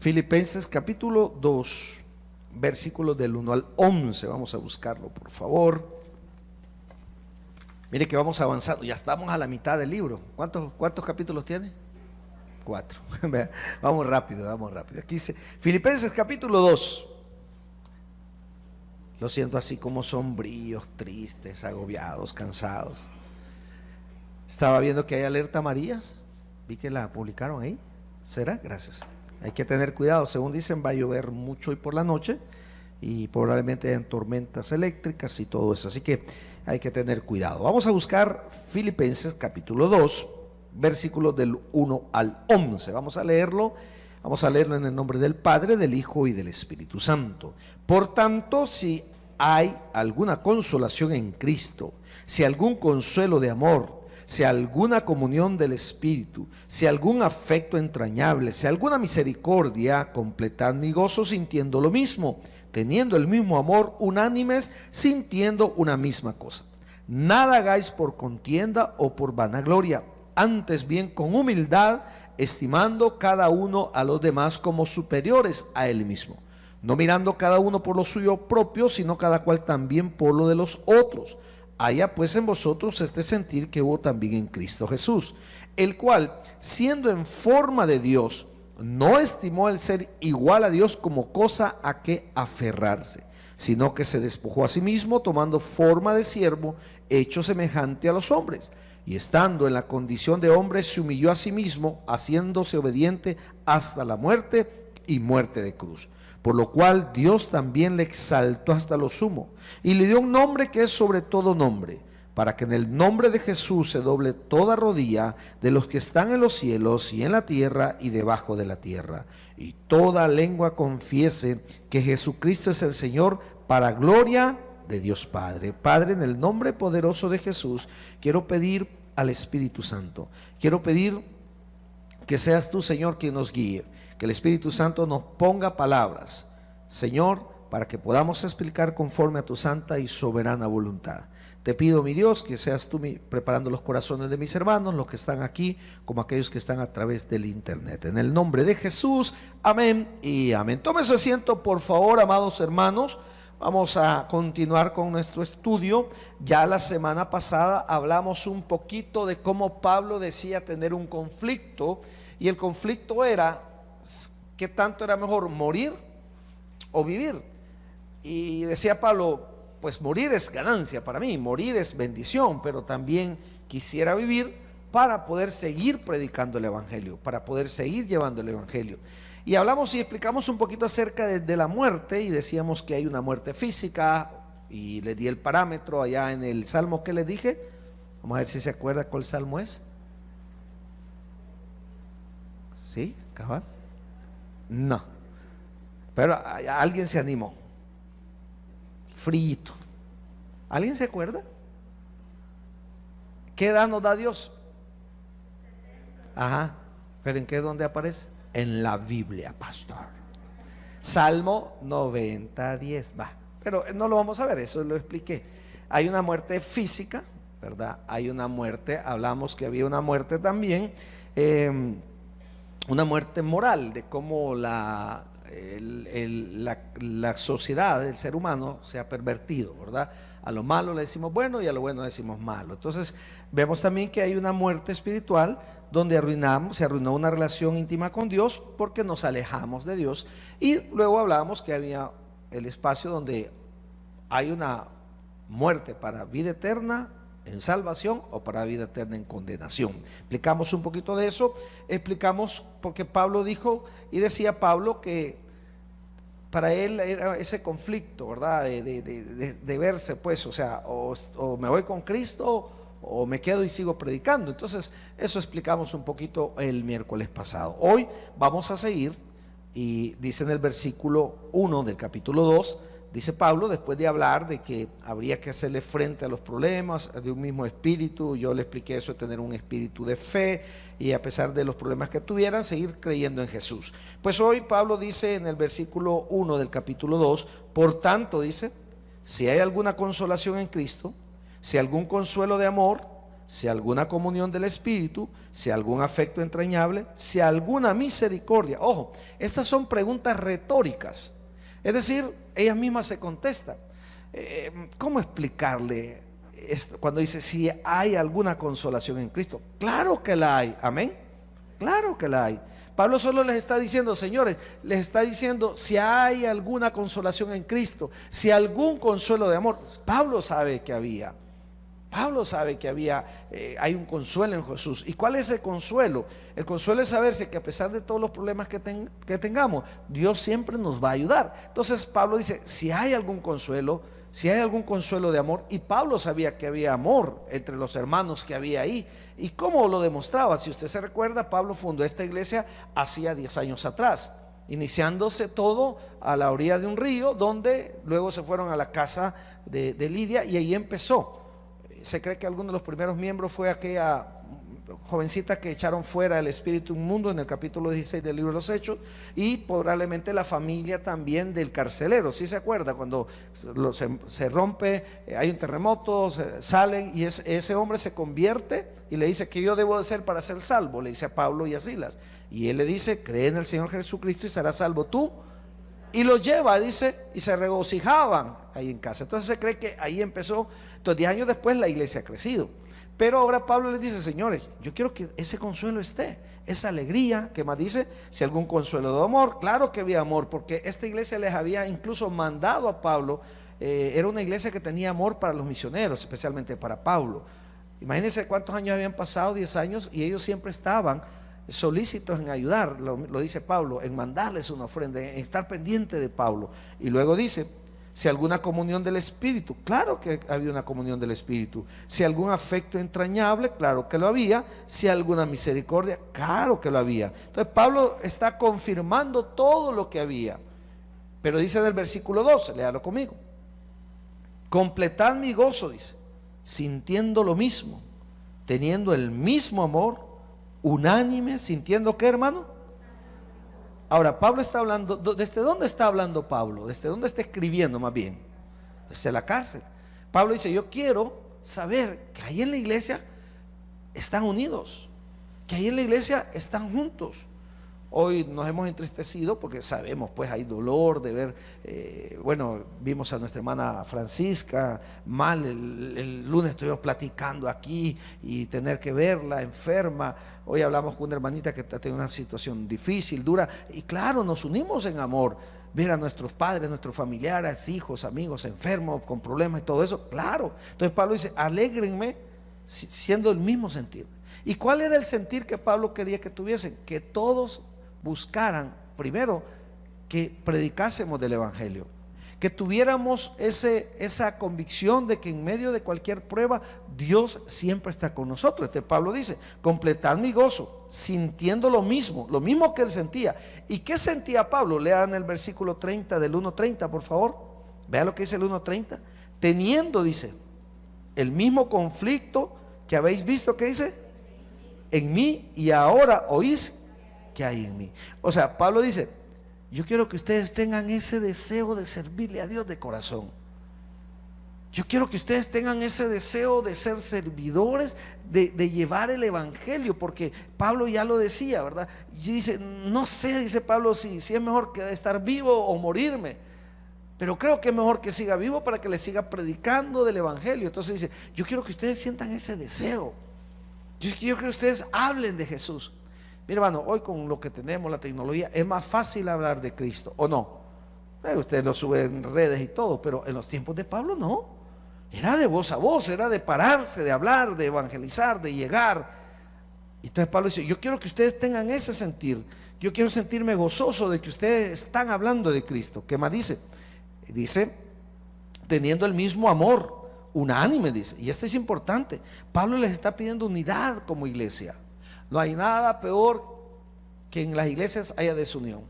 Filipenses capítulo 2, versículos del 1 al 11. Vamos a buscarlo, por favor. Mire que vamos avanzando, ya estamos a la mitad del libro. ¿Cuántos capítulos tiene? 4. Vamos rápido. Aquí dice Filipenses capítulo 2. Lo siento así como sombríos, tristes, agobiados, cansados. Estaba viendo que hay alerta amarillas. Vi que la publicaron ahí. ¿Será? Gracias. Hay que tener cuidado. Según dicen, va a llover mucho hoy por la noche y probablemente hayan tormentas eléctricas y todo eso. Así que hay que tener cuidado. Vamos a buscar Filipenses capítulo 2, versículos del 1 al 11. Vamos a leerlo en el nombre del Padre, del Hijo y del Espíritu Santo. Por tanto, si hay alguna consolación en Cristo, si algún consuelo de amor, si alguna comunión del Espíritu, si algún afecto entrañable, si alguna misericordia, completad mi gozo sintiendo lo mismo, teniendo el mismo amor, unánimes, sintiendo una misma cosa. Nada hagáis por contienda o por vanagloria, antes bien con humildad, estimando cada uno a los demás como superiores a él mismo, no mirando cada uno por lo suyo propio, sino cada cual también por lo de los otros. Haya pues en vosotros este sentir que hubo también en Cristo Jesús, el cual, siendo en forma de Dios, no estimó el ser igual a Dios como cosa a que aferrarse, sino que se despojó a sí mismo, tomando forma de siervo, hecho semejante a los hombres, y estando en la condición de hombre, se humilló a sí mismo, haciéndose obediente hasta la muerte y muerte de cruz. Por lo cual Dios también le exaltó hasta lo sumo y le dio un nombre que es sobre todo nombre, para que en el nombre de Jesús se doble toda rodilla de los que están en los cielos y en la tierra y debajo de la tierra, y toda lengua confiese que Jesucristo es el Señor, para gloria de Dios Padre. Padre, en el nombre poderoso de Jesús, quiero pedir al Espíritu Santo, quiero pedir que seas tú, Señor, quien nos guíe, que el Espíritu Santo nos ponga palabras, Señor, para que podamos explicar conforme a tu santa y soberana voluntad. Te pido, mi Dios, que seas tú preparando los corazones de mis hermanos, los que están aquí, como aquellos que están a través del internet. En el nombre de Jesús, amén y amén. Tome su asiento, por favor, amados hermanos. Vamos a continuar con nuestro estudio. Ya la semana pasada hablamos un poquito de cómo Pablo decía tener un conflicto, y el conflicto era ¿qué tanto era mejor, morir o vivir? Y decía Pablo, pues morir es ganancia para mí, morir es bendición, pero también quisiera vivir para poder seguir predicando el Evangelio, para poder seguir llevando el Evangelio. Y hablamos y explicamos un poquito acerca de la muerte, y decíamos que hay una muerte física, y le di el parámetro allá en el salmo que les dije. Vamos a ver si se acuerda cuál salmo es. ¿Sí? ¿Cabal? No, pero alguien se animó. Frito. ¿Alguien se acuerda? ¿Qué edad nos da Dios? Ajá, pero ¿en qué? ¿Dónde aparece? En la Biblia, pastor. Salmo 90:10. Va, pero no lo vamos a ver, eso lo expliqué. Hay una muerte física, ¿verdad? Hay una muerte, hablamos que había una muerte también, una muerte moral, de cómo la sociedad, el ser humano se ha pervertido, ¿verdad? A lo malo le decimos bueno y a lo bueno le decimos malo. Entonces vemos también que hay una muerte espiritual donde se arruinó una relación íntima con Dios porque nos alejamos de Dios. Y luego hablábamos que había el espacio donde hay una muerte para vida eterna en salvación o para vida eterna en condenación. Explicamos un poquito de eso, explicamos porque Pablo dijo, y decía Pablo que para él era ese conflicto, ¿verdad? De verse, pues, o sea, o me voy con Cristo o me quedo y sigo predicando. Entonces eso explicamos un poquito el miércoles pasado. Hoy vamos a seguir, y dice en el versículo 1 del capítulo 2, dice Pablo, después de hablar de que habría que hacerle frente a los problemas de un mismo espíritu. Yo le expliqué eso, de tener un espíritu de fe, y a pesar de los problemas que tuvieran, seguir creyendo en Jesús. Pues hoy Pablo dice en el versículo 1 del capítulo 2, por tanto, dice, si hay alguna consolación en Cristo, si algún consuelo de amor, si alguna comunión del Espíritu, si algún afecto entrañable, si alguna misericordia. Ojo, estas son preguntas retóricas. Es decir, ellas mismas se contestan. ¿Cómo explicarle esto cuando dice si hay alguna consolación en Cristo? Claro que la hay, amén. Claro que la hay. Pablo solo les está diciendo, señores, les está diciendo si hay alguna consolación en Cristo, si algún consuelo de amor. Pablo sabe que había. Pablo sabe que hay un consuelo en Jesús. ¿Y cuál es el consuelo? El consuelo es saberse que a pesar de todos los problemas que tengamos, Dios siempre nos va a ayudar. Entonces Pablo dice, si hay algún consuelo, si hay algún consuelo de amor, y Pablo sabía que había amor entre los hermanos que había ahí. ¿Y cómo lo demostraba? Si usted se recuerda, Pablo fundó esta iglesia hacía 10 años atrás, iniciándose todo a la orilla de un río, donde luego se fueron a la casa de Lidia y ahí empezó. Se cree que alguno de los primeros miembros fue aquella jovencita que echaron fuera el espíritu inmundo en el capítulo 16 del libro de los Hechos, y probablemente la familia también del carcelero. ¿Sí se acuerda? Cuando se rompe, hay un terremoto, salen y ese hombre se convierte y le dice, ¿qué yo debo de hacer para ser salvo? Le dice a Pablo y a Silas, y él le dice, cree en el Señor Jesucristo y serás salvo tú. Y lo lleva, dice, y se regocijaban ahí en casa. Entonces se cree que ahí empezó. Entonces 10 años después la iglesia ha crecido. Pero ahora Pablo les dice, señores, yo quiero que ese consuelo esté, esa alegría. Que más dice, si algún consuelo de amor. Claro que había amor, porque esta iglesia les había incluso mandado a Pablo. Era una iglesia que tenía amor para los misioneros, especialmente para Pablo. Imagínense cuántos años habían pasado, 10 años, y ellos siempre estaban solícitos en ayudar, lo dice Pablo, en mandarles una ofrenda, en estar pendiente de Pablo. Y luego dice, si alguna comunión del Espíritu, claro que había una comunión del Espíritu. Si algún afecto entrañable, claro que lo había. Si alguna misericordia, claro que lo había. Entonces Pablo está confirmando todo lo que había. Pero dice del versículo 12, léalo conmigo: completad mi gozo, dice, sintiendo lo mismo, teniendo el mismo amor, unánime, sintiendo ¿qué, hermano? Ahora, Pablo está hablando, ¿desde dónde está hablando Pablo? ¿Desde dónde está escribiendo más bien? Desde la cárcel. Pablo dice, yo quiero saber que ahí en la iglesia están unidos, que ahí en la iglesia están juntos. Hoy nos hemos entristecido porque sabemos, pues hay dolor de ver, vimos a nuestra hermana Francisca mal, el lunes estuvimos platicando aquí y tener que verla enferma. Hoy hablamos con una hermanita que está teniendo una situación difícil, dura, y claro, nos unimos en amor. Ver a nuestros padres, nuestros familiares, hijos, amigos enfermos, con problemas y todo eso, claro. Entonces Pablo dice, alégrenme siendo el mismo sentir. ¿Y cuál era el sentir que Pablo quería que tuviesen? Que todos buscaran, primero, que predicásemos del Evangelio, que tuviéramos esa convicción de que en medio de cualquier prueba Dios siempre está con nosotros. Este Pablo dice, completad mi gozo, sintiendo lo mismo que él sentía. ¿Y qué sentía Pablo? Lean el versículo 30 del 1:30, por favor. Vea lo que dice el 1:30. Teniendo, dice, el mismo conflicto que habéis visto, que dice, en mí, y ahora oís que hay en mí. O sea, Pablo dice, yo quiero que ustedes tengan ese deseo de servirle a Dios de corazón. Yo quiero que ustedes tengan ese deseo de ser servidores, de llevar el Evangelio, porque Pablo ya lo decía, ¿verdad? Y dice, no sé, dice Pablo, si es mejor que estar vivo o morirme, pero creo que es mejor que siga vivo para que le siga predicando del Evangelio. Entonces dice, yo quiero que ustedes sientan ese deseo. Yo quiero que ustedes hablen de Jesús. Mira, hermano, hoy con lo que tenemos, la tecnología, es más fácil hablar de Cristo, ¿o no? Ustedes lo suben en redes y todo, pero en los tiempos de Pablo no. Era de voz a voz, era de pararse, de hablar, de evangelizar, de llegar. Y entonces Pablo dice, yo quiero que ustedes tengan ese sentir. Yo quiero sentirme gozoso de que ustedes están hablando de Cristo. ¿Qué más dice? Dice, teniendo el mismo amor, unánime, dice. Y esto es importante. Pablo les está pidiendo unidad como iglesia. No hay nada peor que en las iglesias haya desunión.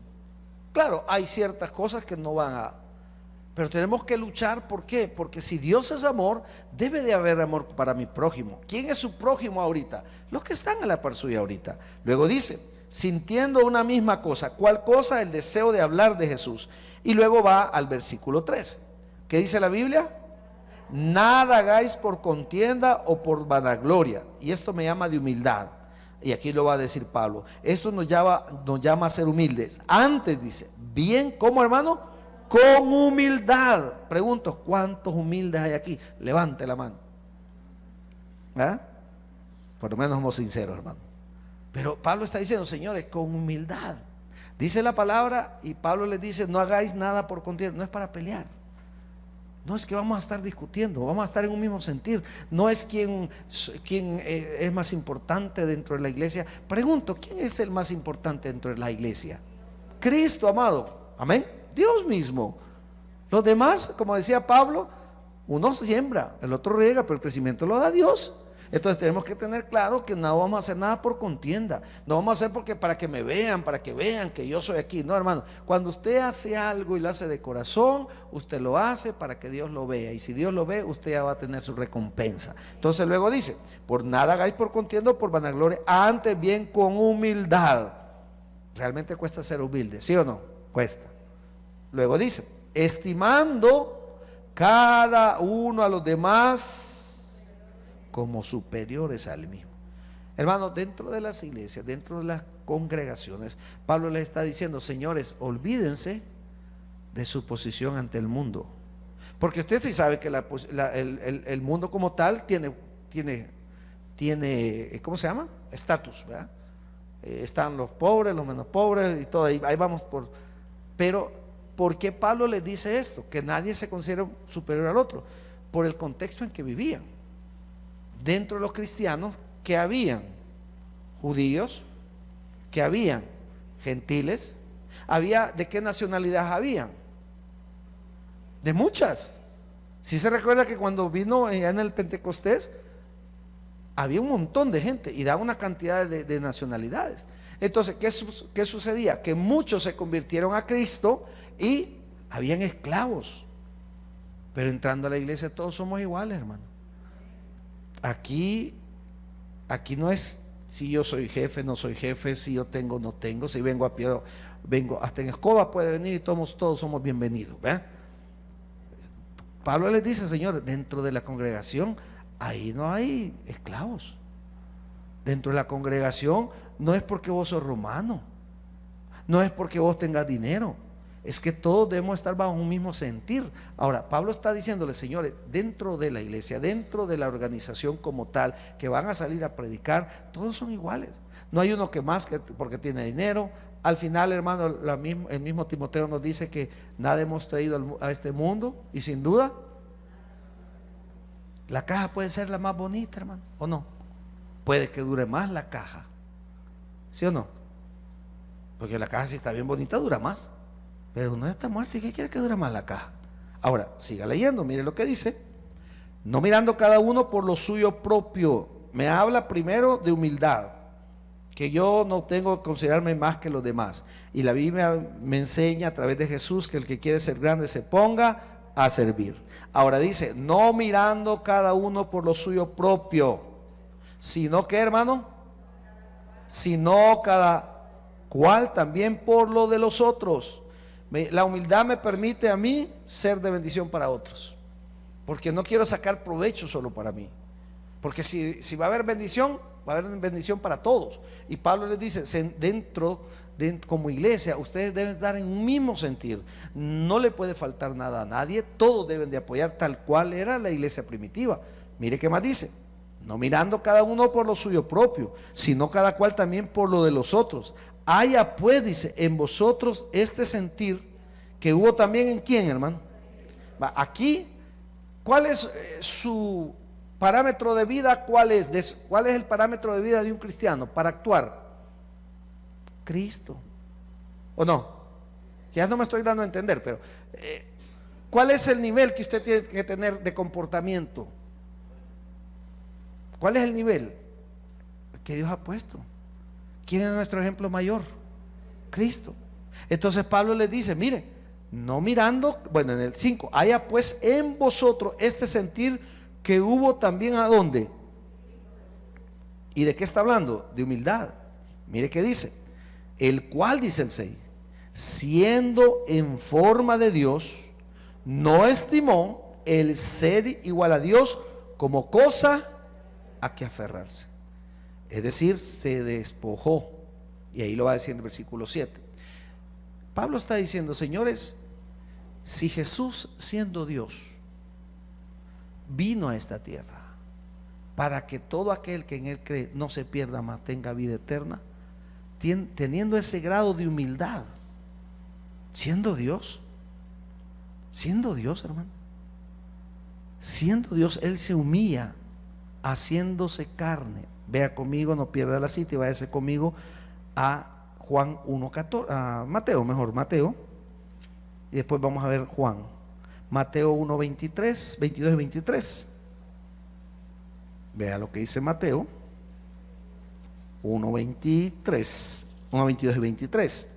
Claro, hay ciertas cosas que no van a... Pero tenemos que luchar, ¿por qué? Porque si Dios es amor, debe de haber amor para mi prójimo. ¿Quién es su prójimo ahorita? Los que están a la par suya ahorita. Luego dice, sintiendo una misma cosa. ¿Cuál cosa? El deseo de hablar de Jesús. Y luego va al versículo 3. ¿Qué dice la Biblia? nada hagáis por contienda o por vanagloria. Y esto me llama de humildad. Y aquí lo va a decir Pablo. Esto nos llama a ser humildes. Antes dice, bien, ¿cómo, hermano? Con humildad. Pregunto, ¿cuántos humildes hay aquí? Levante la mano. ¿Ah? Por lo menos somos sinceros, hermano. Pero Pablo está diciendo, señores, con humildad. Dice la palabra y Pablo les dice, no hagáis nada por contienda. No es para pelear. No es que vamos a estar discutiendo, vamos a estar en un mismo sentir. No es quién es más importante dentro de la iglesia. Pregunto, ¿quién es el más importante dentro de la iglesia? Cristo, amado. Amén. Dios mismo. Los demás, como decía Pablo, uno siembra, el otro riega, pero el crecimiento lo da Dios. Entonces tenemos que tener claro que no vamos a hacer nada por contienda. No vamos a hacer porque para que me vean, para que vean que yo soy aquí. No, hermano, cuando usted hace algo y lo hace de corazón, usted lo hace para que Dios lo vea. Y si Dios lo ve, usted ya va a tener su recompensa. Entonces luego dice, por nada hagáis por contienda o por vanagloria, antes bien con humildad. Realmente cuesta ser humilde, ¿sí o no? Cuesta. Luego dice, estimando cada uno a los demás como superiores al mismo. Hermano, dentro de las iglesias, dentro de las congregaciones, Pablo les está diciendo, señores, olvídense de su posición ante el mundo. Porque usted sí sabe que el mundo como tal tiene, ¿cómo se llama? Estatus, ¿verdad? Están los pobres, los menos pobres y todo, ahí vamos por... Pero, ¿por qué Pablo les dice esto? Que nadie se considera superior al otro. Por el contexto en que vivían. Dentro de los cristianos, que habían judíos, que habían gentiles, había, ¿de qué nacionalidad habían? De muchas. Si se recuerda que cuando vino en el Pentecostés, había un montón de gente y daba una cantidad de nacionalidades. Entonces, ¿qué sucedía? Que muchos se convirtieron a Cristo y habían esclavos. Pero entrando a la iglesia todos somos iguales, hermano. Aquí no es si yo soy jefe, no soy jefe, si yo tengo, no tengo, si vengo a pie, vengo, hasta en escoba puede venir y todos somos bienvenidos, ¿verdad? Pablo les dice, señores, dentro de la congregación, ahí no hay esclavos. Dentro de la congregación no es porque vos sos romano, no es porque vos tengas dinero. Es que todos debemos estar bajo un mismo sentir. Ahora, Pablo está diciéndole, señores, dentro de la iglesia, dentro de la organización como tal, que van a salir a predicar, todos son iguales. No hay uno que más porque tiene dinero. Al final, hermano, el mismo Timoteo nos dice que nada hemos traído a este mundo y sin duda, la caja puede ser la más bonita, hermano, ¿o no? Puede que dure más la caja, ¿sí o no? Porque la caja si está bien bonita dura más. Pero no está muerta, ¿y qué quiere que dure más la caja? Ahora, siga leyendo, mire lo que dice. No mirando cada uno por lo suyo propio. Me habla primero de humildad, que yo no tengo que considerarme más que los demás. Y la Biblia me enseña a través de Jesús que el que quiere ser grande se ponga a servir. Ahora dice, no mirando cada uno por lo suyo propio, sino que, hermano, sino cada cual también por lo de los otros. La humildad me permite a mí ser de bendición para otros, porque no quiero sacar provecho solo para mí, porque si va a haber bendición, va a haber bendición para todos. Y Pablo les dice, como iglesia, ustedes deben dar en un mismo sentir, no le puede faltar nada a nadie, todos deben de apoyar tal cual era la iglesia primitiva. Mire qué más dice, no mirando cada uno por lo suyo propio, sino cada cual también por lo de los otros. Haya pues, dice, en vosotros este sentir que hubo también en quién, hermano. Aquí, ¿cuál es su parámetro de vida? ¿Cuál es el parámetro de vida de un cristiano para actuar? Cristo, ¿o no? Ya no me estoy dando a entender, pero ¿cuál es el nivel que usted tiene que tener de comportamiento? ¿Cuál es el nivel que Dios ha puesto? ¿Quién es nuestro ejemplo mayor? Cristo. Entonces Pablo les dice, mire, no mirando, bueno, en el 5, haya pues en vosotros este sentir que hubo también ¿a dónde? ¿Y de qué está hablando? De humildad. Mire qué dice, el cual, dice el 6, siendo en forma de Dios, no estimó el ser igual a Dios como cosa a que aferrarse. Es decir, se despojó. Y ahí lo va a decir en el versículo 7. Pablo está diciendo, señores, si Jesús, siendo Dios, vino a esta tierra para que todo aquel que en él cree no se pierda, mas tenga vida eterna, teniendo ese grado de humildad, siendo Dios, hermano, siendo Dios, él se humilla haciéndose carne. Vea conmigo, no pierda la cita y váyase conmigo a Juan 1:14, a Mateo, y después vamos a ver Juan, Mateo 1:23, 22 y 23. Vea lo que dice Mateo 1:23, 1:22 y 23.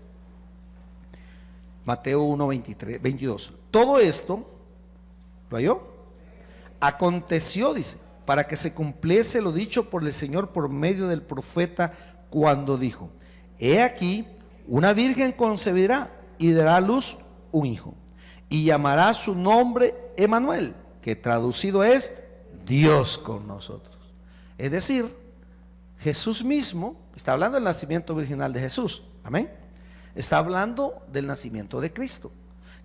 Mateo 1:23, 22. Todo esto, ¿lo halló? Aconteció, dice, para que se cumpliese lo dicho por el Señor por medio del profeta, cuando dijo: he aquí, una virgen concebirá y dará a luz un hijo, y llamará su nombre Emmanuel, que traducido es Dios con nosotros. Es decir, Jesús mismo está hablando del nacimiento virginal de Jesús, amén. Está hablando del nacimiento de Cristo,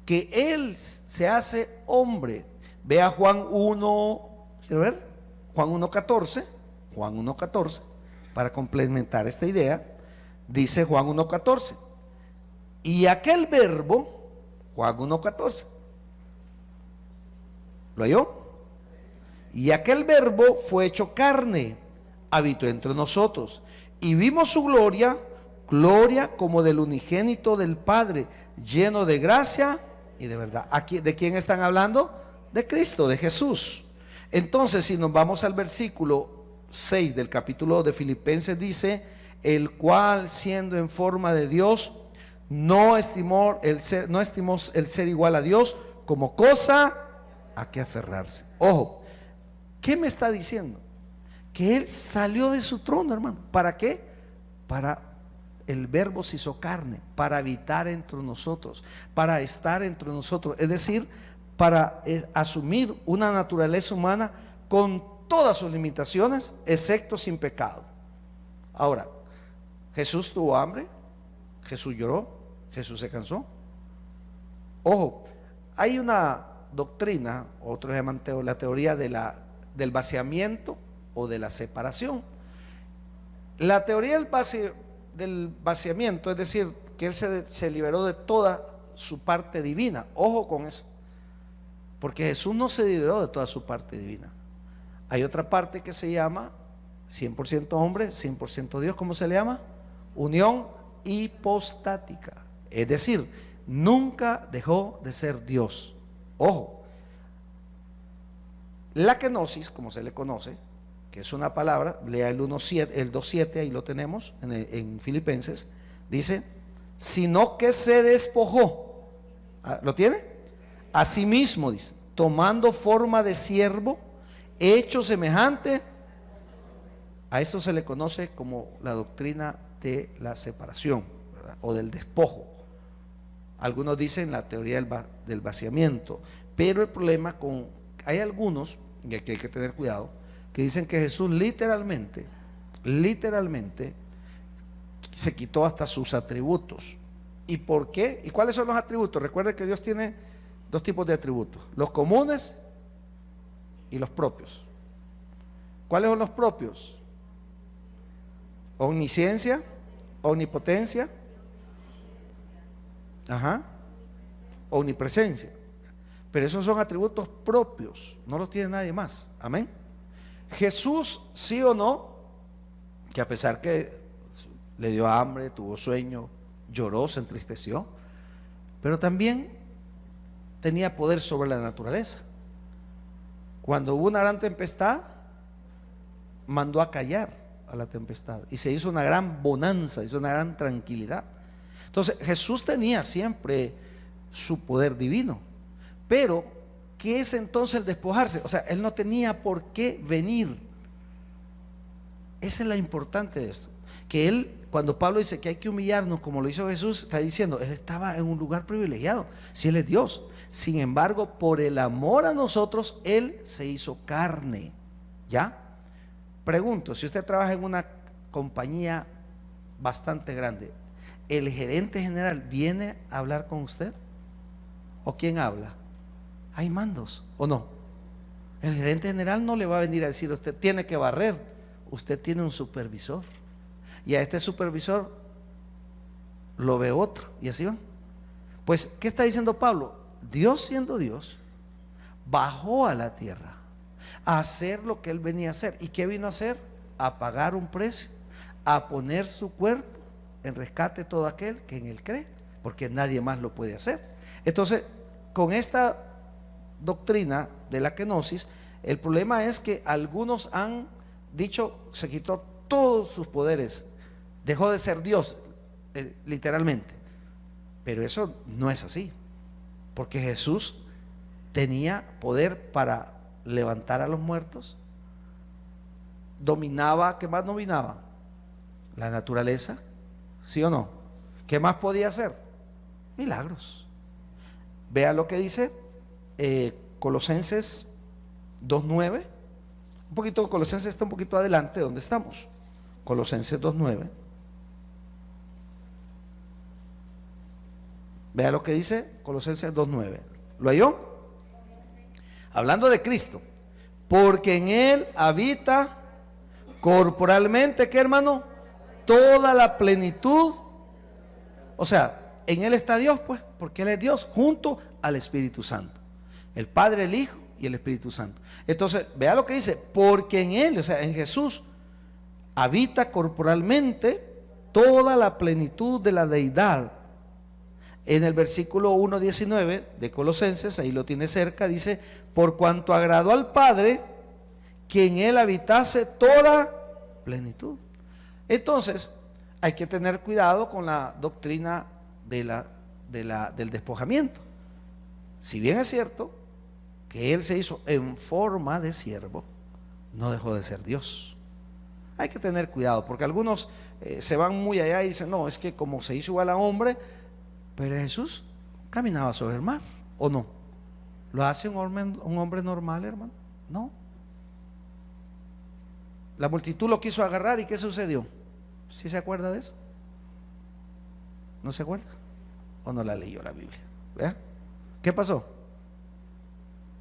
que Él se hace hombre. Vea Juan 1, ¿quiero ver? Juan 1:14, para complementar esta idea. Dice Juan 1:14, y aquel verbo, Juan 1:14, ¿lo halló? Y aquel verbo fue hecho carne, habitó entre nosotros, y vimos su gloria, gloria como del unigénito del Padre, lleno de gracia y de verdad. Aquí, ¿de quién están hablando? De Cristo, de Jesús. Entonces, si nos vamos al versículo 6 del capítulo 2 de Filipenses, dice: el cual, siendo en forma de Dios, no estimó el ser igual a Dios como cosa a que aferrarse. Ojo, ¿qué me está diciendo? Que Él salió de su trono, hermano. ¿Para qué? Para el verbo se hizo carne, para habitar entre nosotros, para estar entre nosotros, es decir, para asumir una naturaleza humana con todas sus limitaciones, excepto sin pecado. Ahora, Jesús tuvo hambre, Jesús lloró, Jesús se cansó. Ojo, hay una doctrina, otros llaman la teoría del vaciamiento o de la separación. La teoría del vaciamiento, es decir, que Él se liberó de toda su parte divina. Ojo con eso, porque Jesús no se liberó de toda su parte divina. Hay otra parte que se llama 100% hombre, 100% Dios. ¿Cómo se le llama? Unión hipostática. Es decir, nunca dejó de ser Dios. Ojo, la kenosis, como se le conoce, que es una palabra, lea el 2:7, ahí lo tenemos en Filipenses, dice: sino que se despojó. ¿Lo tiene? Asimismo, dice, tomando forma de siervo, hecho semejante. A esto se le conoce como la doctrina de la separación, ¿verdad? O del despojo. Algunos dicen la teoría del vaciamiento, pero el problema hay algunos, y aquí hay que tener cuidado, que dicen que Jesús literalmente se quitó hasta sus atributos. ¿Y por qué? ¿Y cuáles son los atributos? Recuerden que Dios tiene dos tipos de atributos: los comunes y los propios. ¿Cuáles son los propios? Omnisciencia, omnipotencia, omnipresencia. Pero esos son atributos propios, no los tiene nadie más. Amén. Jesús, sí o no, que a pesar que le dio hambre, tuvo sueño, lloró, se entristeció, pero también tenía poder sobre la naturaleza. Cuando hubo una gran tempestad, mandó a callar a la tempestad y se hizo una gran bonanza, hizo una gran tranquilidad. Entonces Jesús tenía siempre su poder divino, pero ¿qué es entonces el despojarse? O sea, Él no tenía por qué venir. Esa es la importante de esto. Que él, cuando Pablo dice que hay que humillarnos como lo hizo Jesús, está diciendo, él estaba en un lugar privilegiado, si él es Dios. Sin embargo, por el amor a nosotros, él se hizo carne. ¿Ya? Pregunto, si usted trabaja en una compañía bastante grande, ¿el gerente general viene a hablar con usted? ¿O quién habla? ¿Hay mandos o no? El gerente general no le va a venir a decir a usted, tiene que barrer. Usted tiene un supervisor. Y a este supervisor lo ve otro. Y así van. Pues, ¿qué está diciendo Pablo? Dios, siendo Dios, bajó a la tierra a hacer lo que él venía a hacer. ¿Y qué vino a hacer? A pagar un precio, a poner su cuerpo en rescate de todo aquel que en él cree, porque nadie más lo puede hacer. Entonces, con esta doctrina de la kenosis, el problema es que algunos han dicho, se quitó todos sus poderes, dejó de ser Dios, literalmente. Pero eso no es así, porque Jesús tenía poder para levantar a los muertos, dominaba. ¿Qué más dominaba? La naturaleza, ¿sí o no? ¿Qué más podía hacer? Milagros. Vea lo que dice Colosenses 2:9. Un poquito, Colosenses está un poquito adelante de donde estamos. Colosenses 2:9. Vea lo que dice Colosenses 2:9. ¿Lo halló? Hablando de Cristo. Porque en él habita corporalmente, ¿qué, hermano? Toda la plenitud. O sea, en él está Dios, pues, porque él es Dios junto al Espíritu Santo. El Padre, el Hijo y el Espíritu Santo. Entonces, vea lo que dice, porque en él, o sea, en Jesús, habita corporalmente toda la plenitud de la deidad. En el versículo 1:19 de Colosenses, ahí lo tiene cerca, dice, por cuanto agradó al Padre que en él habitase toda plenitud. Entonces, hay que tener cuidado con la doctrina del despojamiento. Si bien es cierto que él se hizo en forma de siervo, no dejó de ser Dios. Hay que tener cuidado, porque algunos se van muy allá y dicen, no, es que como se hizo igual a hombre, pero Jesús caminaba sobre el mar, ¿o no? ¿Lo hace un hombre normal, hermano? No. La multitud lo quiso agarrar, ¿y qué sucedió? ¿Sí se acuerda de eso? ¿No se acuerda? ¿O no la leyó la Biblia? ¿Vea? ¿Qué pasó?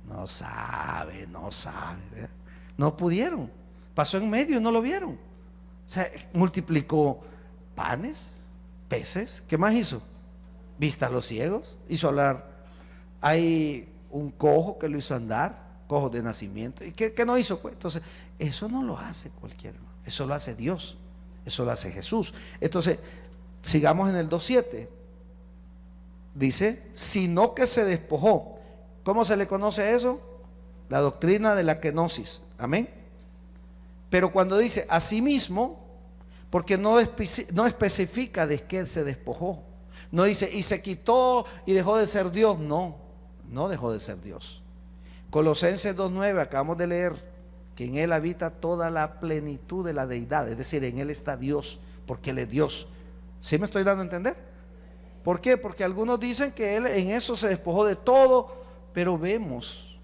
No sabe. ¿Vea? No pudieron. Pasó en medio y no lo vieron. O sea, multiplicó panes, peces. ¿Qué más hizo? Vista a los ciegos, hizo hablar. Hay un cojo que lo hizo andar, cojo de nacimiento. ¿Y qué no hizo? Pues entonces, eso no lo hace cualquiera, eso lo hace Dios, eso lo hace Jesús. Entonces, sigamos en el 2:7. Dice, sino que se despojó. ¿Cómo se le conoce eso? La doctrina de la kenosis. Amén. Pero cuando dice asimismo, porque no especifica de qué se despojó. No dice, y se quitó y dejó de ser Dios. No, no dejó de ser Dios. Colosenses 2:9, acabamos de leer que en él habita toda la plenitud de la deidad. Es decir, en él está Dios, porque él es Dios. ¿Sí me estoy dando a entender? ¿Por qué? Porque algunos dicen que él en eso se despojó de todo, pero vemos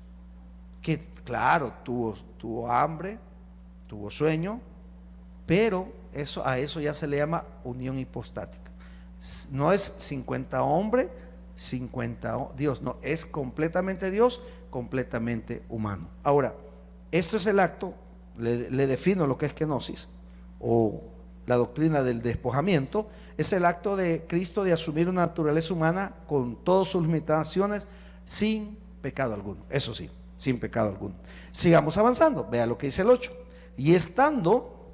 que, claro, tuvo hambre, tuvo sueño, pero a eso ya se le llama unión hipostática. No es 50 hombre, 50 Dios, no, es completamente Dios, completamente humano. Ahora, esto es el acto, le defino lo que es kenosis, o la doctrina del despojamiento, es el acto de Cristo de asumir una naturaleza humana con todas sus limitaciones, sin pecado alguno. Eso sí, sin pecado alguno. Sigamos avanzando, vea lo que dice el 8. Y estando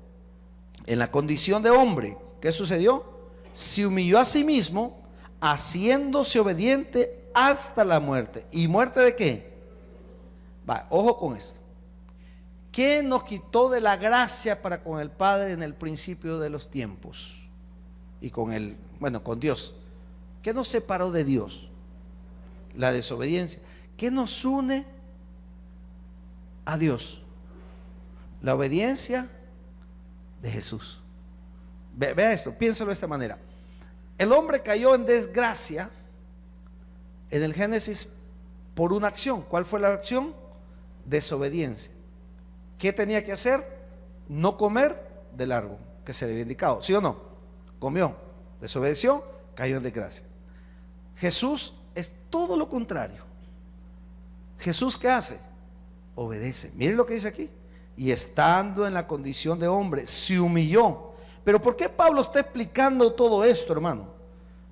en la condición de hombre, ¿qué sucedió? Se humilló a sí mismo, haciéndose obediente hasta la muerte. ¿Y muerte de qué? Va, ojo con esto. ¿Qué nos quitó de la gracia para con el Padre en el principio de los tiempos? Y con con Dios. ¿Qué nos separó de Dios? La desobediencia. ¿Qué nos une a Dios? La obediencia de Jesús. Vea esto, piénselo de esta manera. El hombre cayó en desgracia en el Génesis por una acción. ¿Cuál fue la acción? Desobediencia. ¿Qué tenía que hacer? No comer del árbol que se le había indicado, ¿sí o no? Comió, desobedeció, cayó en desgracia. Jesús es todo lo contrario. Jesús, ¿qué hace? Obedece. Miren lo que dice aquí. Y estando en la condición de hombre, se humilló. Pero ¿por qué Pablo está explicando todo esto, hermano?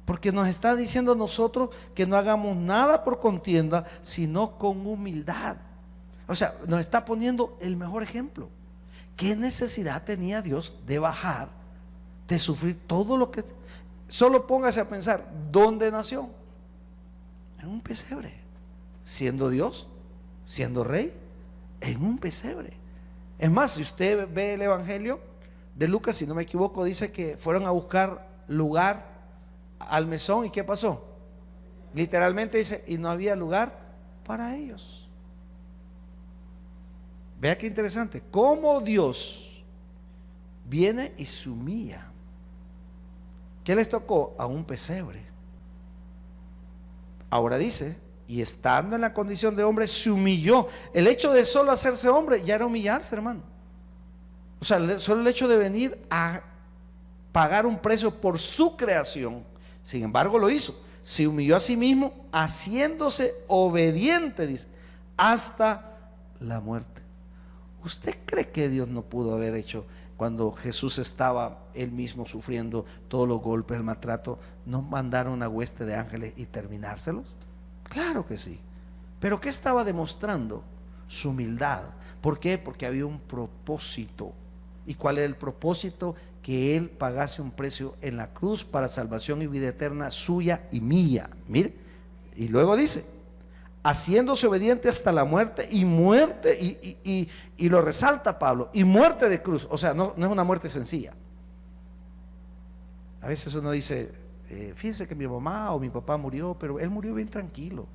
Porque nos está diciendo a nosotros que no hagamos nada por contienda, sino con humildad. O sea, nos está poniendo el mejor ejemplo. ¿Qué necesidad tenía Dios de bajar, de sufrir todo lo que... Solo póngase a pensar, ¿dónde nació? En un pesebre. Siendo Dios, siendo rey, en un pesebre. Es más, si usted ve el Evangelio de Lucas, si no me equivoco, dice que fueron a buscar lugar al mesón. ¿Y qué pasó? Literalmente dice, y no había lugar para ellos. Vea qué interesante, cómo Dios viene y se humilla. ¿Qué les tocó? A un pesebre. Ahora dice, y estando en la condición de hombre, se humilló. El hecho de solo hacerse hombre ya era humillarse, hermano. O sea, solo el hecho de venir a pagar un precio por su creación, sin embargo lo hizo. Se humilló a sí mismo, haciéndose obediente, dice, hasta la muerte. ¿Usted cree que Dios no pudo haber hecho, cuando Jesús estaba él mismo sufriendo todos los golpes, el maltrato, no mandar una hueste de ángeles y terminárselos? Claro que sí. Pero ¿qué estaba demostrando? Su humildad. ¿Por qué? Porque había un propósito. ¿Y cuál era el propósito? Que él pagase un precio en la cruz para salvación y vida eterna suya y mía. Mire, y luego dice, haciéndose obediente hasta la muerte, y muerte, y lo resalta Pablo, y muerte de cruz. O sea, no es una muerte sencilla. A veces uno dice, fíjese que mi mamá o mi papá murió, pero él murió bien tranquilo.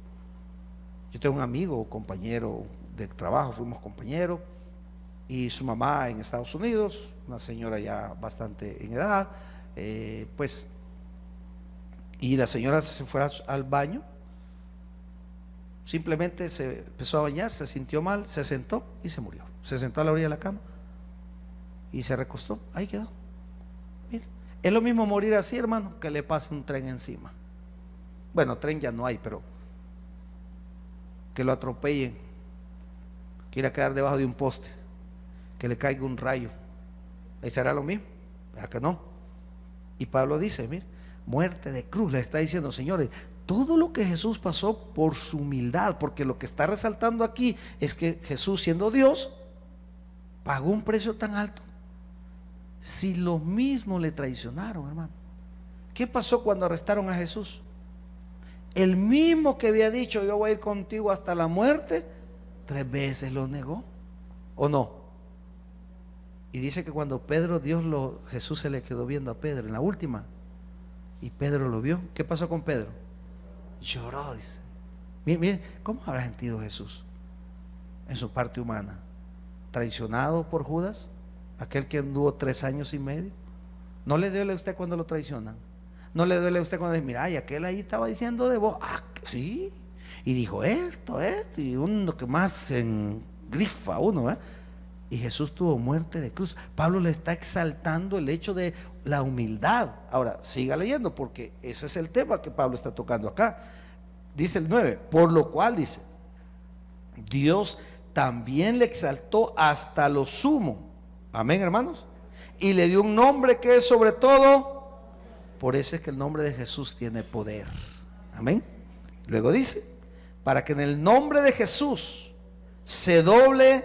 Yo tengo un amigo, compañero de trabajo, fuimos compañeros, y su mamá en Estados Unidos, una señora ya bastante en edad, pues, y la señora se fue al baño, simplemente se empezó a bañar, se sintió mal, se sentó y se murió. Se sentó a la orilla de la cama y se recostó, ahí quedó. Mire, es lo mismo morir así, hermano, que le pase un tren encima. Bueno, tren ya no hay, pero que lo atropellen, que ir a quedar debajo de un poste, que le caiga un rayo. Ahí será lo mismo, ¿verdad que no? Y Pablo dice, mire, muerte de cruz. Le está diciendo, señores, todo lo que Jesús pasó por su humildad, porque lo que está resaltando aquí es que Jesús, siendo Dios, pagó un precio tan alto. Si los mismos le traicionaron, hermano. ¿Qué pasó cuando arrestaron a Jesús? El mismo que había dicho, yo voy a ir contigo hasta la muerte, 3 veces lo negó, ¿o no? Y dice que cuando Jesús se le quedó viendo a Pedro en la última, y Pedro lo vio. ¿Qué pasó con Pedro? Lloró, dice. Miren, ¿cómo habrá sentido Jesús en su parte humana? Traicionado por Judas, aquel que anduvo 3 años y medio. ¿No le duele a usted cuando lo traicionan? ¿No le duele a usted cuando dice, mira, y aquel ahí estaba diciendo de vos? Ah, sí. Y dijo esto, y uno que más engrifa uno, ¿eh? Y Jesús tuvo muerte de cruz. Pablo le está exaltando el hecho de la humildad. Ahora, siga leyendo, porque ese es el tema que Pablo está tocando acá. Dice el 9, por lo cual dice, Dios también le exaltó hasta lo sumo. Amén, hermanos. Y le dio un nombre que es sobre todo. Por eso es que el nombre de Jesús tiene poder. Amén. Luego dice, para que en el nombre de Jesús se doble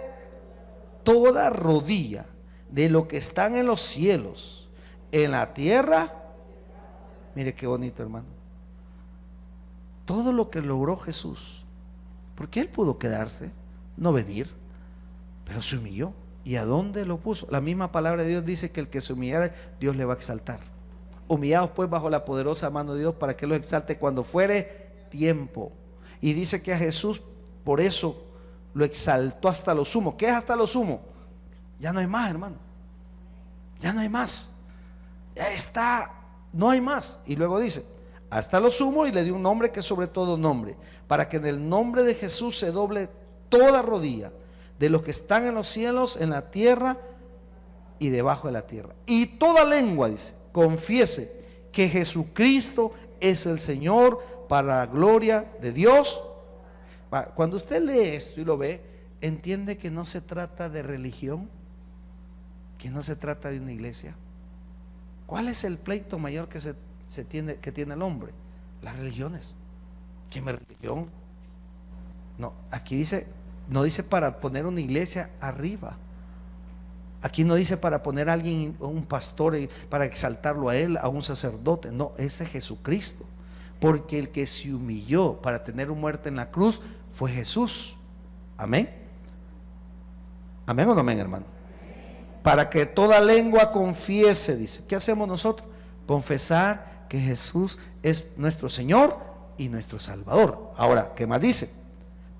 toda rodilla de lo que están en los cielos, en la tierra. Mire qué bonito, hermano. Todo lo que logró Jesús, porque él pudo quedarse, no venir, pero se humilló. ¿Y a dónde lo puso? La misma palabra de Dios dice que el que se humillara, Dios le va a exaltar. Humillados pues bajo la poderosa mano de Dios, para que los exalte cuando fuere tiempo. Y dice que a Jesús por eso lo exaltó hasta lo sumo. ¿Qué es hasta lo sumo? Ya no hay más, hermano. Ya no hay más. Está, no hay más. Y luego dice, hasta lo sumo, y le dio un nombre que es sobre todo nombre, para que en el nombre de Jesús se doble toda rodilla de los que están en los cielos, en la tierra y debajo de la tierra, y toda lengua, dice, confiese que Jesucristo es el Señor, para la gloria de Dios. Cuando usted lee esto y lo ve, entiende que no se trata de religión, que no se trata de una iglesia. ¿Cuál es el pleito mayor que que tiene el hombre? Las religiones. ¿Qué me religión? No, aquí dice, no dice para poner una iglesia arriba. Aquí no dice para poner a alguien, un pastor, para exaltarlo a él, a un sacerdote. No, ese es Jesucristo. Porque el que se humilló para tener muerte en la cruz fue Jesús. Amén. Amén o no amén, hermano. Para que toda lengua confiese, dice. ¿Qué hacemos nosotros? Confesar que Jesús es nuestro Señor y nuestro Salvador. Ahora, ¿qué más dice?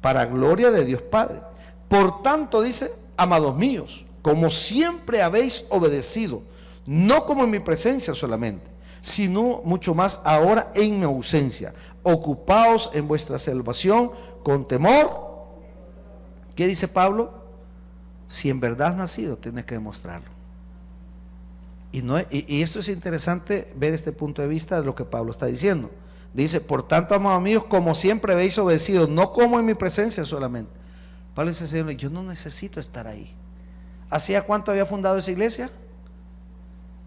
Para gloria de Dios Padre. Por tanto, dice, amados míos, como siempre habéis obedecido, no como en mi presencia solamente, sino mucho más ahora en mi ausencia, ocupaos en vuestra salvación con temor. ¿Qué dice Pablo? Si en verdad has nacido, tienes que demostrarlo. Y esto es interesante ver este punto de vista de lo que Pablo está diciendo. Dice, por tanto, amados míos, como siempre habéis obedecido, no como en mi presencia solamente. Pablo dice, Señor, yo no necesito estar ahí. ¿Hacía cuánto había fundado esa iglesia?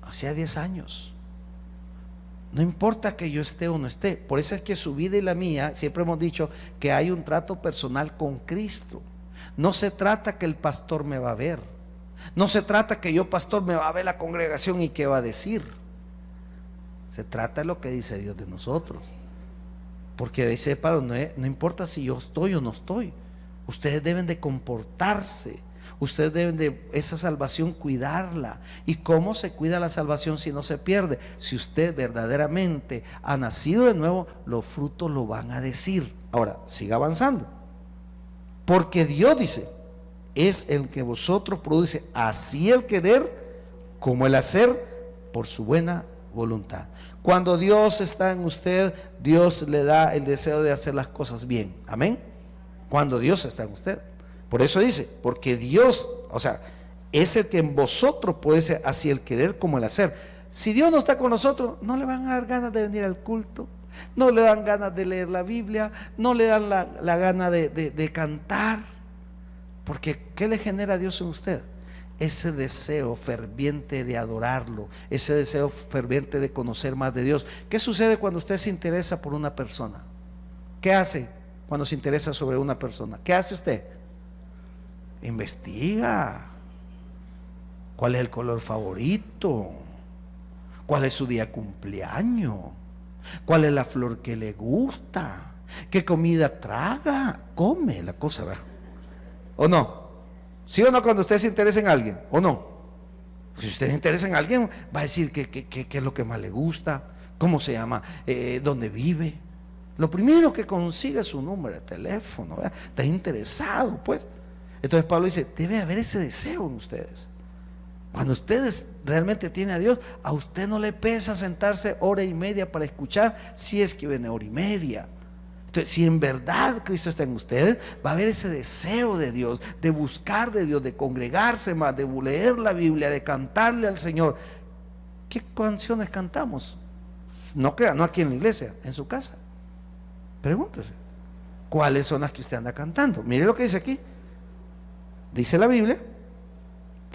Hacía 10 años. No importa que yo esté o no esté. Por eso es que su vida y la mía, siempre hemos dicho que hay un trato personal con Cristo. No se trata que el pastor me va a ver. No se trata que yo, pastor, me va a ver la congregación y qué va a decir. Se trata de lo que dice Dios de nosotros. Porque dice Pablo, no importa si yo estoy o no estoy. Ustedes deben de comportarse. Ustedes deben de esa salvación cuidarla. ¿Y cómo se cuida la salvación si no se pierde? Si usted verdaderamente ha nacido de nuevo, los frutos lo van a decir. Ahora, siga avanzando. Porque Dios, dice, es el que vosotros produce así el querer como el hacer por su buena voluntad. Cuando Dios está en usted, Dios le da el deseo de hacer las cosas bien. Amén. Cuando Dios está en usted. Por eso dice, porque Dios, o sea, es el que en vosotros puede ser así el querer como el hacer. Si Dios no está con nosotros, no le van a dar ganas de venir al culto, no le dan ganas de leer la Biblia, no le dan la gana de cantar. Porque ¿qué le genera a Dios en usted? Ese deseo ferviente de adorarlo, ese deseo ferviente de conocer más de Dios. ¿Qué sucede cuando usted se interesa por una persona? ¿Qué hace cuando se interesa sobre una persona? ¿Qué hace usted? Investiga. ¿Cuál es el color favorito? ¿Cuál es su día de cumpleaños? ¿Cuál es la flor que le gusta? ¿Qué comida traga? Come la cosa, ¿verdad? ¿O no? ¿Sí o no cuando usted se interesa en alguien? ¿O no? Si usted se interesa en alguien, va a decir qué es lo que más le gusta, cómo se llama, dónde vive. Lo primero que consigue es su número de teléfono, ¿verdad? Está interesado, pues. Entonces Pablo dice, debe haber ese deseo en ustedes. Cuando ustedes realmente tienen a Dios, a usted no le pesa sentarse hora y media para escuchar, si es que viene hora y media. Entonces, si en verdad Cristo está en ustedes, va a haber ese deseo de Dios, de buscar de Dios, de congregarse más, de leer la Biblia, de cantarle al Señor. ¿Qué canciones cantamos? No aquí en la iglesia, en su casa. Pregúntese, ¿cuáles son las que usted anda cantando? Mire lo que dice aquí. Dice la Biblia,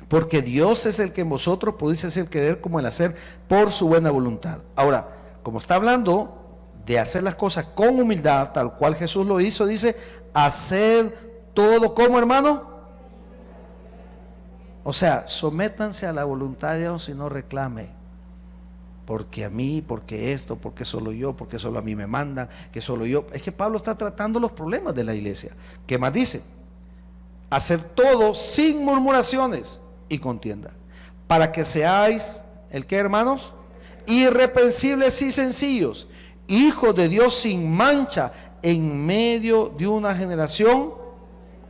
porque Dios es el que en vosotros produce así el querer como el hacer por su buena voluntad. Ahora, como está hablando de hacer las cosas con humildad, tal cual Jesús lo hizo, dice, hacer todo como, hermano. O sea, sométanse a la voluntad de Dios y no reclame. Porque a mí, porque esto, porque solo yo, porque solo a mí me mandan, que solo yo. Es que Pablo está tratando los problemas de la iglesia. ¿Qué más dice? Hacer todo sin murmuraciones y contienda, para que seáis, ¿el qué, hermanos? Irreprensibles y sencillos, hijos de Dios sin mancha, en medio de una generación.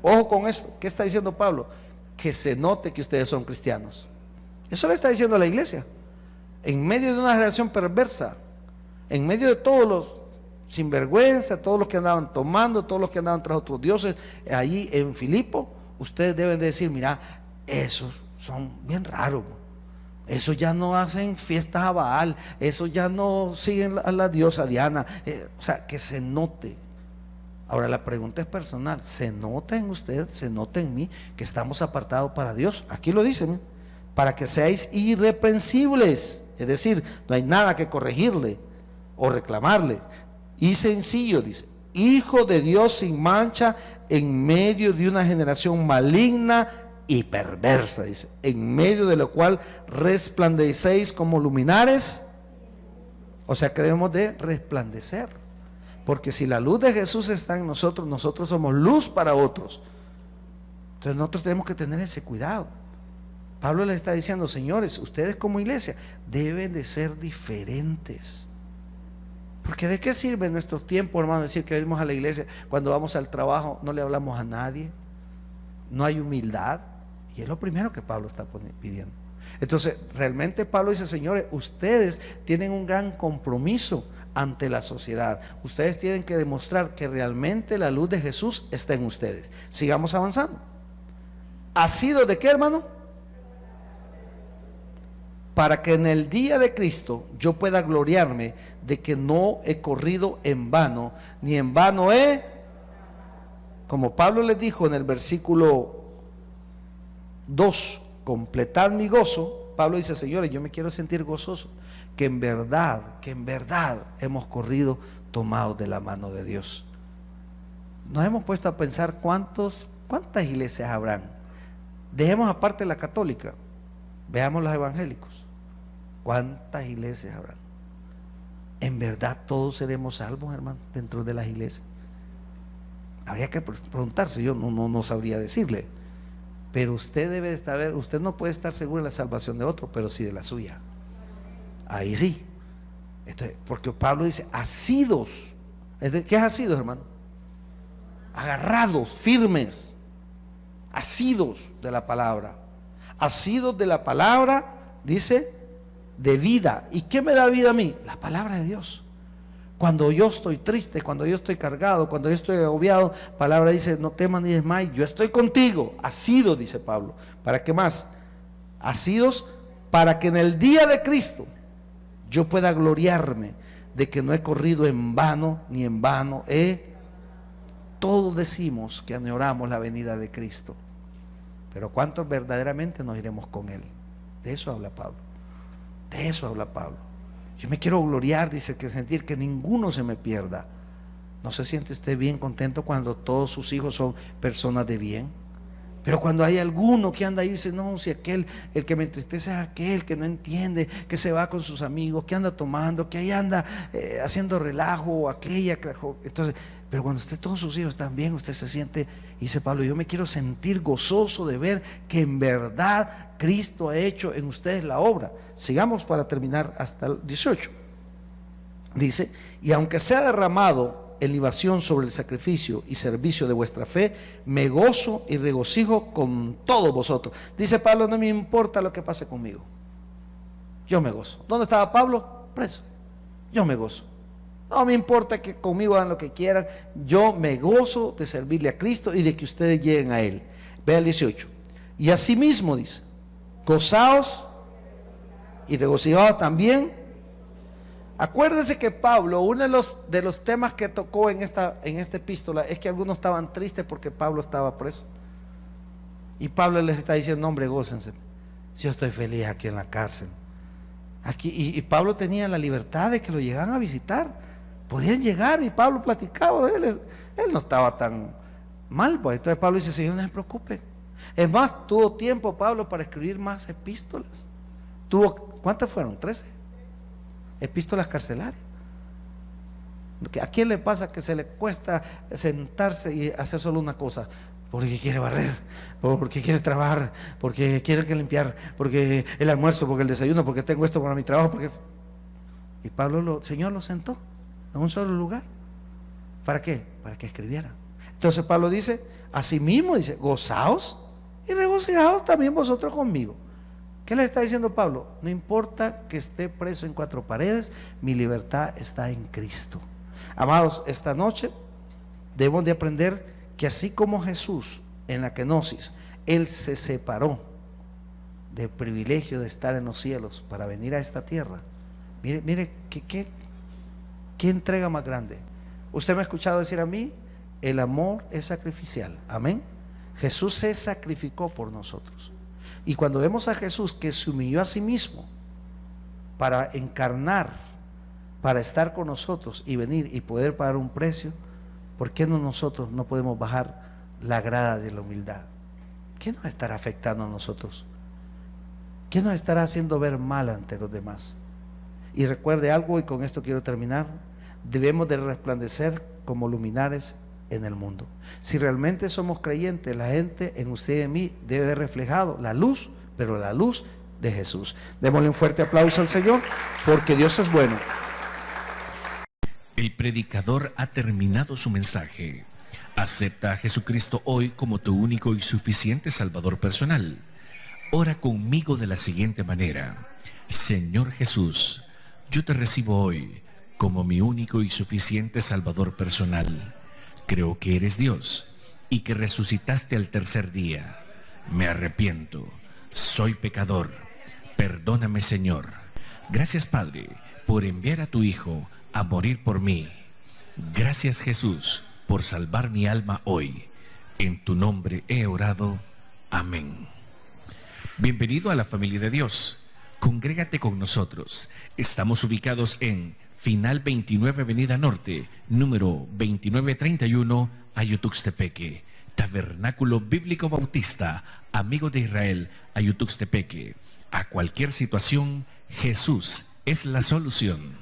Ojo con esto, ¿qué está diciendo Pablo? Que se note que ustedes son cristianos. Eso le está diciendo a la iglesia. en medio de una generación perversa, en medio de todos los sinvergüenza, todos los que andaban tomando, todos los que andaban tras otros dioses, allí en Filipo, ustedes deben de decir, mira, esos son bien raros, esos ya no hacen fiestas a Baal, esos ya no siguen a la diosa Diana, o sea, que se note. Ahora la pregunta es personal, ¿se nota en usted, se nota en mí que estamos apartados para Dios? Aquí lo dice, ¿no? Para que seáis irreprensibles, es decir, no hay nada que corregirle o reclamarle. Y sencillo, dice, hijo de Dios sin mancha en medio de una generación maligna y perversa, dice, en medio de lo cual resplandecéis como luminares. O sea que debemos de resplandecer, porque si la luz de Jesús está en nosotros, nosotros somos luz para otros. Entonces nosotros tenemos que tener ese cuidado. Pablo les está diciendo, señores, ustedes como iglesia deben de ser diferentes. Porque ¿de qué sirve en nuestros tiempos, hermano, decir que venimos a la iglesia, cuando vamos al trabajo no le hablamos a nadie, no hay humildad? Y es lo primero que Pablo está pidiendo. Entonces realmente Pablo dice, señores, ustedes tienen un gran compromiso ante la sociedad. Ustedes tienen que demostrar que realmente la luz de Jesús está en ustedes. Sigamos avanzando. ¿Ha sido de qué, hermano? Para que en el día de Cristo yo pueda gloriarme de que no he corrido en vano, ni en vano he, como Pablo les dijo en el versículo 2, completad mi gozo. Pablo dice, señores, yo me quiero sentir gozoso, que en verdad hemos corrido tomados de la mano de Dios. Nos hemos puesto a pensar cuántas iglesias habrán. Dejemos aparte la católica, veamos los evangélicos. ¿Cuántas iglesias habrán? ¿En verdad todos seremos salvos, hermano, dentro de las iglesias? Habría que preguntarse, yo no sabría decirle. Pero usted debe saber, usted no puede estar seguro de la salvación de otro, pero sí de la suya. Ahí sí. Entonces, porque Pablo dice, asidos. ¿Qué es asidos, hermano? Agarrados, firmes, asidos de la palabra. Asidos de la palabra, dice, de vida. ¿Y qué me da vida a mí? La palabra de Dios. Cuando yo estoy triste, cuando yo estoy cargado, cuando yo estoy agobiado, palabra dice, no temas ni desmayes, yo estoy contigo. Asidos, dice Pablo. ¿Para qué más? Asidos para que en el día de Cristo yo pueda gloriarme de que no he corrido en vano, ni en vano todos decimos que añoramos la venida de Cristo, pero ¿cuántos verdaderamente nos iremos con Él? De eso habla Pablo. De eso habla Pablo. Yo me quiero gloriar, dice, que sentir que ninguno se me pierda. ¿No se siente usted bien contento cuando todos sus hijos son personas de bien? Pero cuando hay alguno que anda ahí y dice, no, si aquel, el que me entristece es aquel que no entiende, que se va con sus amigos, que anda tomando, que ahí anda haciendo relajo, o aquella, entonces, pero cuando usted, todos sus hijos están bien, usted se siente, dice Pablo, yo me quiero sentir gozoso de ver que en verdad Cristo ha hecho en ustedes la obra. Sigamos para terminar hasta el 18. Dice, y aunque sea derramado en libación sobre el sacrificio y servicio de vuestra fe, me gozo y regocijo con todos vosotros. Dice Pablo, no me importa lo que pase conmigo, yo me gozo. ¿Dónde estaba Pablo? Preso. Yo me gozo. No me importa que conmigo hagan lo que quieran, yo me gozo de servirle a Cristo y de que ustedes lleguen a Él. Vea el 18. Y asimismo dice, gozaos y regocijaos también. Acuérdense que Pablo, uno de los temas que tocó en esta epístola es que algunos estaban tristes porque Pablo estaba preso. Y Pablo les está diciendo, hombre, gócense, yo estoy feliz aquí en la cárcel. Aquí, y Pablo tenía la libertad de que lo llegaran a visitar. Podían llegar y Pablo platicaba, él no estaba tan mal, pues. Entonces Pablo dice, Señor, no se preocupe. Es más, tuvo tiempo Pablo para escribir más epístolas. ¿Cuántas fueron? 13 epístolas carcelarias. ¿A quién le pasa que se le cuesta sentarse y hacer solo una cosa? Porque quiere barrer, porque quiere trabajar, porque quiere que limpiar, porque el almuerzo, porque el desayuno, porque tengo esto para mi trabajo, porque... Y Pablo, el Señor lo sentó en un solo lugar. ¿Para qué? Para que escribiera. Entonces Pablo dice, asimismo dice, gozaos y regocijaos también vosotros conmigo. ¿Qué le está diciendo Pablo? No importa que esté preso en 4 paredes, mi libertad está en Cristo. Amados, esta noche debemos de aprender que así como Jesús en la kenosis, Él se separó del privilegio de estar en los cielos para venir a esta tierra. Mire, ¿qué entrega más grande? Usted me ha escuchado decir a mí, el amor es sacrificial, amén. Jesús se sacrificó por nosotros. Y cuando vemos a Jesús que se humilló a sí mismo para encarnar, para estar con nosotros y venir y poder pagar un precio, ¿por qué nosotros no podemos bajar la grada de la humildad? ¿Qué nos estará afectando a nosotros? ¿Qué nos estará haciendo ver mal ante los demás? Y recuerde algo, y con esto quiero terminar: debemos de resplandecer como luminares en el mundo. Si realmente somos creyentes, la gente en usted y en mí debe haber reflejado la luz, pero la luz de Jesús. Démosle un fuerte aplauso al Señor, porque Dios es bueno. El predicador ha terminado su mensaje. Acepta a Jesucristo hoy como tu único y suficiente Salvador personal. Ora conmigo de la siguiente manera: Señor Jesús, yo te recibo hoy como mi único y suficiente Salvador personal. Creo que eres Dios y que resucitaste al tercer día. Me arrepiento, soy pecador. Perdóname, Señor. Gracias, Padre, por enviar a tu Hijo a morir por mí. Gracias, Jesús, por salvar mi alma hoy. En tu nombre he orado. Amén. Bienvenido a la familia de Dios. Congrégate con nosotros. Estamos ubicados en Final 29 Avenida Norte, número 2931, Ayutuxtepeque. Tabernáculo Bíblico Bautista, Amigos de Israel, Ayutuxtepeque. A cualquier situación, Jesús es la solución.